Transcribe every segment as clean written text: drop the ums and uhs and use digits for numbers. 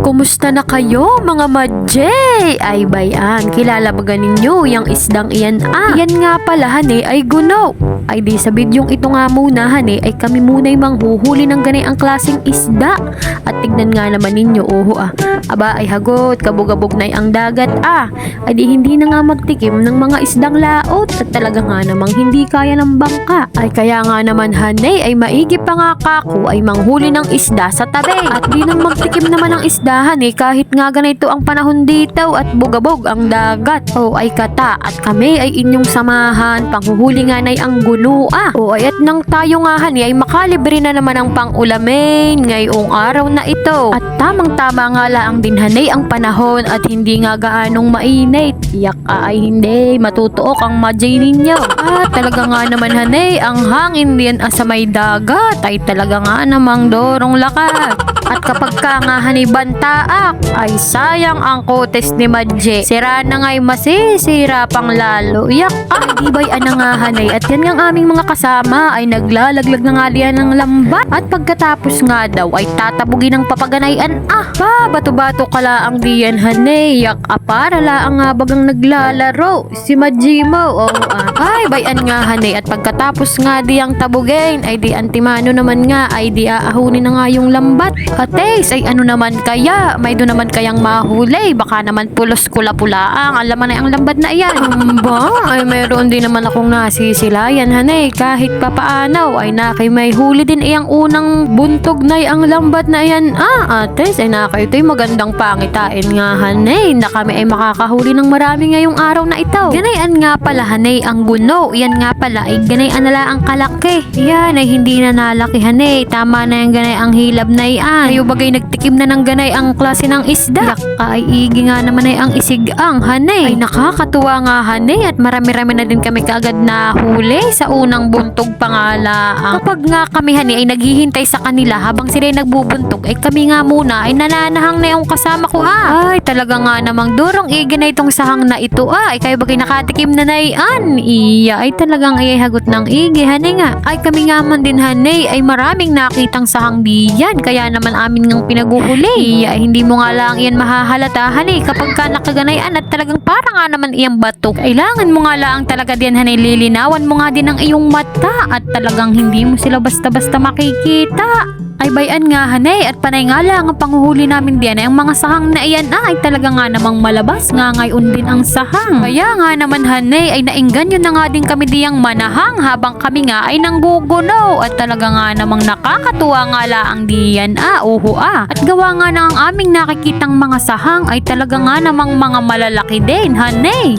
Kumusta na kayo mga madjay? Ay bayan, kilala ba ninyo yung isdang iyan? Yan nga pala hane ay guno. Ay di sa bidyong ito nga muna hane ay kami muna'y manghuhuli ng ganay ang klaseng isda. At tignan nga naman ninyo, aba ay hagot, kabog-abog na ang dagat Ay di hindi na nga magtikim ng mga isdang laot at talaga nga namang hindi kaya ng bangka. Ay kaya nga naman hane ay maigi pa nga kako ay manghuli ng isda sa tabi. At di nang magtikim naman ng isdahan kahit nga ganito ang panahon dito at bugabog ang dagat. Ay kata at kami ay inyong samahan panghuhuli nga nay ang guno ay at nang tayo nga ay makalibre na naman ang pangulamin ngayong araw na ito. At tamang tama nga lang din hanay ang panahon at hindi nga gaanong mainit. Yak ay hindi matutuok ang madjay ninyo. At talaga nga naman hanay ang hangin din sa may dagat ay talaga nga namang dorong lakas. At kapag ka nga hanay bantaak ay sayang ang kotes ni madjay. Sira na nga'y masisira pang lalo. Yak di ba'y nga hanay at yan ang aming mga kasama ay naglalaglag na nga liyan ng lambat. At pagkatapos nga daw ay tatabugin ng papaganayan bato-bato kala ang diyan hanay. Yak para laang nga bagang naglalaro si madjay mo. Ay bayan nga hanay at pagkatapos nga diyang tabugin ay di antimano naman nga ay di aahunin na nga yung lambat. Kates ay ano naman kaya? May doon naman kayang mahuli? Baka naman pulos kula-pulaang alaman na ang lambat na iyan. Ay mayroon din naman akong nasisilayan hanay. Kahit papaanaw ay may huli din iyang unang buntog na ang lambat na iyan. Ates ay ito'y magandang pangitain nga hanay na kami ay makakahuli ng marami ngayong araw na ito. Ganayan nga pala hanay ang guno. Yan nga pala ay ganayan nala ang kalaki. Yan ay hindi na nalaki hanay. Tama na yung ganay ang hilab na iyan. Ayo bagay nagtikim na ng ganay ang klase ng isda. Ay igi nga naman ay ang isigang hanay. Ay nakakatuwa nga hanay at marami-rami na din kami kaagad na huli sa unang buntog pangalaang. Kapag nga kami hanay ay naghihintay sa kanila habang sila ay nagbubuntog ay kami nga muna ay nananahang na yung kasama ko Ay talaga nga namang durong igi na itong sahang na ito Ay kayo bagay nakatikim na naian. Iya ay talagang ay hagot ng igi hanay nga. Ay kami nga man din hanay ay maraming nakitang sahang diyan. Kaya naman amin ngang pinaguhuli. Iya hindi mo nga lang iyan mahahalata hanay kapag ka nakaganayan at talagang para nga naman iyang bato. Kailangan mo nga lang talaga diyan hanay lilinawan mo nga din ang iyong mata at talagang hindi mo sila basta-basta makikita. Ay bayan nga hanay at panay nga lang ang panghuhuli namin diyan ay ang mga sahang na iyan ay talaga nga namang malabas nga ngayon din ang sahang. Kaya nga naman hanay ay naingganyo na nga din kami diyang manahang habang kami nga ay nangguguno at talaga nga namang nakakatuwa nga laang diyan At gawa nga na ang aming nakikitang mga sahang ay talaga nga namang mga malalaki din hanay.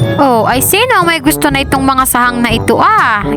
Ay sino ang may gusto na itong mga sahang na ito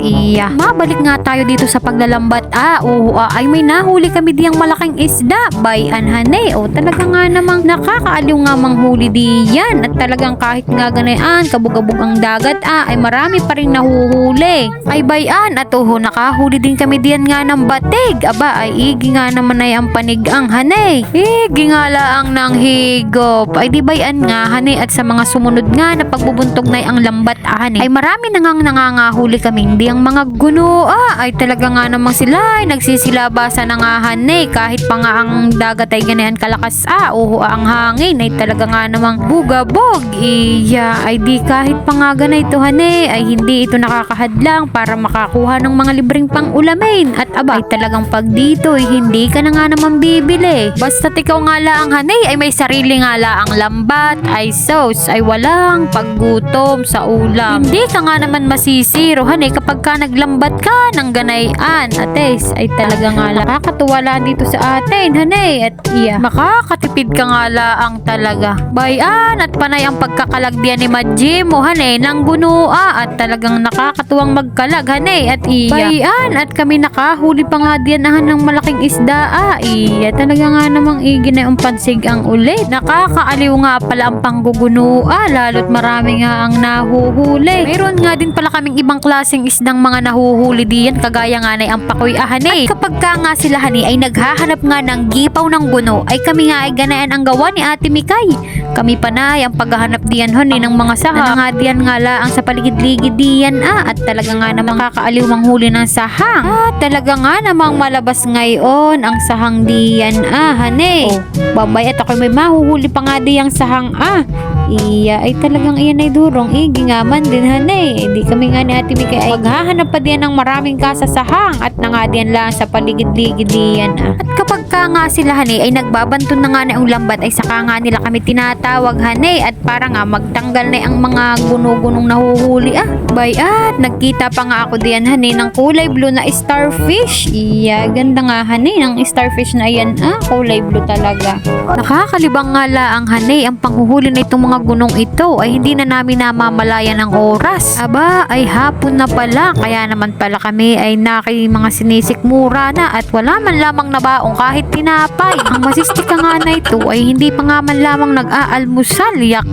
Iya. Mabalik nga tayo dito sa paglalambat ay may nahuli kami diyang malaking isda. Bayan hanay. Talaga nga namang nakakaaliw nga manghuli diyan. At talagang kahit nga ganayan kabog-abog ang dagat ay marami pa rin nahuhuli. Ay bayan at nakahuli din kami diyan nga ng batig. Aba ay igi nga naman ay ang panigang hanay. Igi nga laang ng higop. Ay di bayan nga hanay at sa mga sumunod nga na pagbubuntog na ang lambat hanay ay marami nang nangangahuli kami diyang mga guno ay talaga nga namang sila ay nagsisilabasan na nga hanay kahit pa nga ang dagat ay ganayan kalakas ang hangin ay talaga nga namang bugabog. Iya ay di kahit pa nga ganito hanay ay hindi ito nakakahadlang para makakuha ng mga libreng pang-ulamin. At aba ay talagang pag dito ay hindi ka na nga naman bibili. Basta't ikaw nga laang hanay ay may sarili nga laang lambat ay sauce ay walang paggutom sa ulam. Hindi ka nga naman masisiro hanay kapag ka naglambat ka ng ganayan. Ates ay talaga nga nakakatuwa dito sa atin hanay at iya makakatipid ka nga laang talaga. Bayan at panay ang pagkakalagdian ni madjay mo hanay ng guno at talagang nakakatuwang magkalag hanay at iya. Bayan at kami nakahuli pa nga diyan ng malaking isda iya talaga nga namang igi na yung pansig ang ulit. Nakakaaliw nga pala ang pangguguno lalo't marami nga ang nahuhuli. Mayroon nga din pala kaming ibang klaseng isdang mga nahuhuli diyan kagaya nga na ang pakoy hanay. At kapag ka nga sila hanay ay naghahanap nga ng gipaw ng guno ay kami nga ay ganaan ang gawa ni Ate Mikay. Kami panay ang paghahanap diyan honey ng mga sahang nga diyan nga laang sa paligid-ligid diyan at talaga nga namang nakakaaliw manghuli ng sahang. Talaga nga namang malabas ngayon ang sahang diyan honey. Babay at ako may mahuhuli pa nga diyang sahang Iya ay talagang iyan ay durong gingaman din hanay. Hindi kami nga ni Ate Mikay ay maghahanap pa diyan ng maraming kasasahang at na nga diyan lang sa paligid-ligid diyan At kapag ka nga sila hanay ay nagbabantun na nga na ang lambat ay saka nga nila kami tinatawag hanay at para nga magtanggal na ang mga guno-gunong nahuhuli Bay at nagkita pa nga ako diyan hanay ng kulay blue na starfish. Iya ganda nga hanay ng starfish na iyan kulay blue talaga. Nakakalibang nga laang hanay ang panghuhuli na itong mga gunong ito ay hindi na namin namamalayan ng oras. Aba ay hapon na pala kaya naman pala kami ay mga sinisikmura na at wala man lamang nabaong kahit tinapay. Ang masistika nga na ito ay hindi pa nga man lamang nag-aalmusal. Yak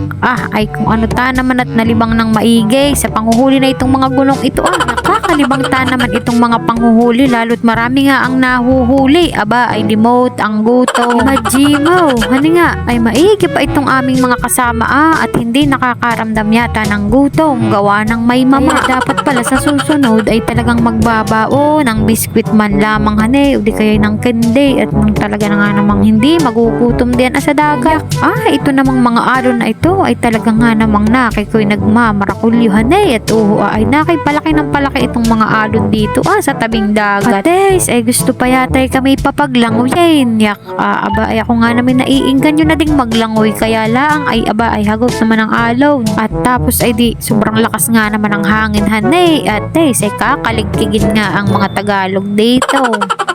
ay kung ano ta naman at nalibang ng maigay sa panghuhuli na itong mga gunong ito nakakalibang ta naman itong mga panghuhuli lalo't marami nga ang nahuhuli. Aba ay limot, ang guto, majimo. Hani nga ay maigi pa itong aming mga kasama at hindi nakakaramdam yata ng gutom gawa ng may mama. Dapat pala sa susunod ay talagang magbabao ng biskwit man lamang hanay o di kaya ng candy at nang talaga na nga namang hindi magugutom din sa dagat. Ito namang mga alon na ito ay talaga nga namang nakikoy nagmamarakulyo hanay at ay nakipalaki ng palaki itong mga alon dito sa tabing dagat. At ay gusto pa yata kami papaglangoyin. Yak aba ay ako nga namin naiinggan yun na ding maglangoy kaya laang ay aba ay hagos naman ang alon. At tapos ay di sobrang lakas nga naman ang hangin hanay at ay kakaligkigin nga ang mga Tagalog dito.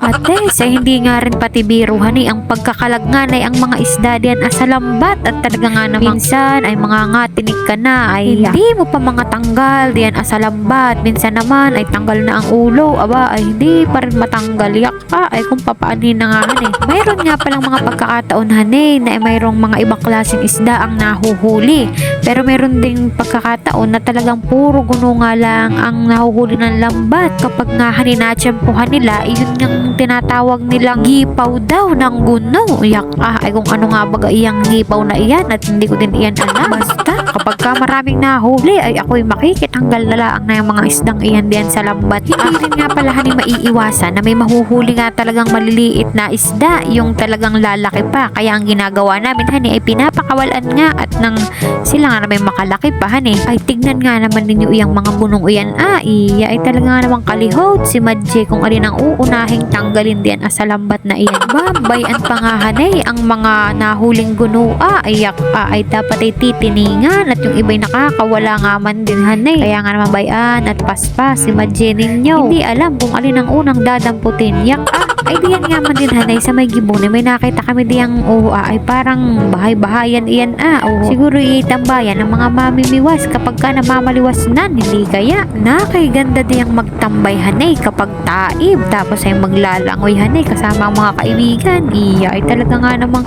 At ay hindi nga rin pati biro hanay ang pagkakalagnan ay ang mga isda diyan sa lambat at talaga nga naman minsan ay mga ngatinig ka na ay hindi mo pa mga tanggal diyan sa lambat. Minsan naman ay tanggal na ang ulo. Aba ay hindi pa rin matanggal. Yak ay kung papaanin na nga hanay. Mayroon nga palang mga pagkakataon hanay na mayroong mga ibang klaseng isda ang nahuhuli. Pero meron ding pagkakataon na talagang puro guno nga lang ang nahuhuli ng lambat. Kapag nga haninatsyempohan nila, yun yung tinatawag nilang gipaw daw ng guno. Yak ay kung ano nga baga iyang gipaw na iyan at hindi ko din iyan alam. Basta kapag ka maraming nahuli ay ako'y makikitanggal na lang na yung mga isdang iyan diyan sa lambat. Hindi rin nga pala maiiwasan na may mahuhuli nga talagang maliliit na isda yung talagang lalaki pa. Kaya ang ginagawa namin ay pinapakawalan nga at nang sila nga na may makalaki pa ay tignan nga naman ninyo iyang mga gunong iyan iya ay talaga nga namang kalihot si Madje kung alin ang uunahing tanggalin diyan sa lambat na iyan. Babayan pa nga ang mga nahuling guno ay dapat ay titiningan at yung iba'y nakakawala nga man din kaya nga naman bayan at paspas si Madje ninyo. Hindi alam kung alin ang unang dadamputin. Yak ay diyan nga man din sa may gibone may nakita kami diyang ay parang bahay-bahayan iyan siguro itambayan ng mga mamimiwas kapag ka namamaliwas na hindi kaya nakay-ganda diyang magtambay kapag taib tapos ay maglalangoy kasama ang mga kaibigan. Iya ay talaga nga namang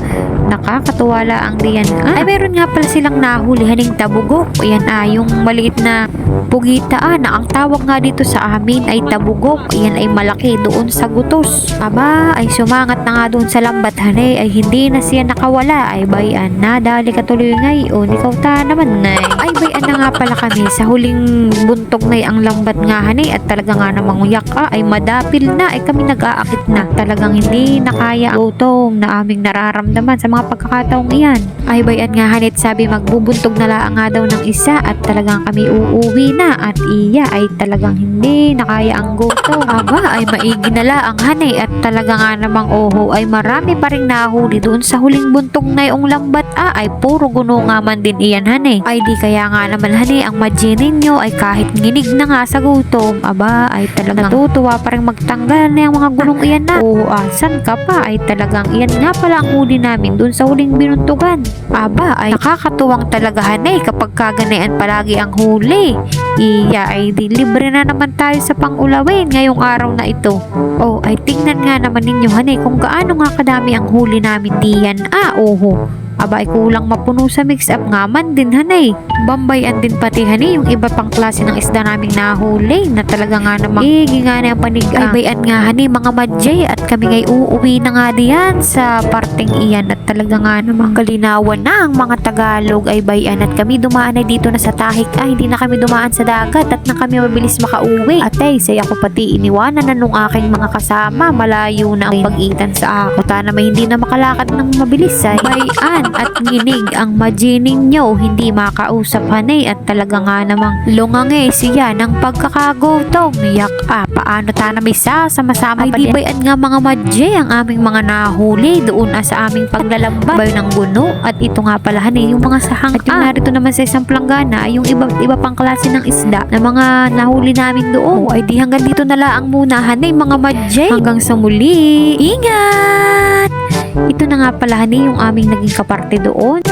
nakakatuwa ang diyan ay meron nga pala silang nahuli tabugok. Ayan yung maliit na pugita na ang tawag nga dito sa amin ay tabugok. Ayan ay malaki doon sa gutos. Aba ay sumangat na nga doon sa lambat ay hindi na siya nakawala ay bayan na dali katuloy ngayon ikaw ta naman ay bayan na nga pala kami sa huling buntog ang lambat nga at talaga nga namang yak ay madapil na ay kami nag-aakit na talagang hindi nakaya ang gutom na aming nararamdaman sa mga pagkakataong iyan. Ay bayan nga sabi magbubuntog na lang nga daw ng isa at talagang kami uuwi na at iya ay talagang hindi nakaya ang gutom. Aba ay maigi na lang at talaga nga namang ay marami pa rin nahuli doon sa huling buntog na yung lambat ay puro guno nga man din iyan ay di kaya nga naman ang Madje ninyo ay kahit nginig na nga sa gutom aba ay talagang natutuwa pa rin magtanggal na yung mga gunong iyan asan ka pa ay talagang iyan nga pala ang huli namin doon sa huling binuntugan. Aba ay nakakatuwang talaga kapag kaganayaan palagi ang huli. Iya ay di libre na naman tayo sa pang-ulawin ngayong araw na ito. Ay tingnan nga naman ninyo kung gaano nga kadami ang huli namin diyan. Aba ay kulang mapuno sa mix up nga man din hanay. Bambayan din pati hanay yung iba pang klase ng isda naming nahuli na talaga nga namang nga na yung panigang. Ay bayan nga hanay mga madjay at kami ngay uuwi na nga diyan sa parteng iyan at talaga nga namang kalinawan na ang mga Tagalog ay bayan at kami dumaan ay dito na sa Tahik. Hindi na kami dumaan sa dagat at na kami mabilis makauwi. At ay say ako pati iniwanan na nung aking mga kasama, malayo na ang pag-itan sa ako. Tana may hindi na makalakad ng mabilis ay bayan at nginig ang majining nyo hindi makausap hanay at talaga nga namang lungange siya ng pagkakagutom. Yak paano tana may sama-sama ay di bayan nga mga madje ang aming mga nahuli doon sa aming paglalambay ng guno. At ito nga pala hanay yung mga sahang at yung narito naman sa isang planggana ay yung iba pang klase ng isda na mga nahuli namin doon. Ay di hanggang dito na lang muna hanay mga madje. Hanggang sa muli. Ingat! Ito na nga pala hanay yung aming naging kaparte doon.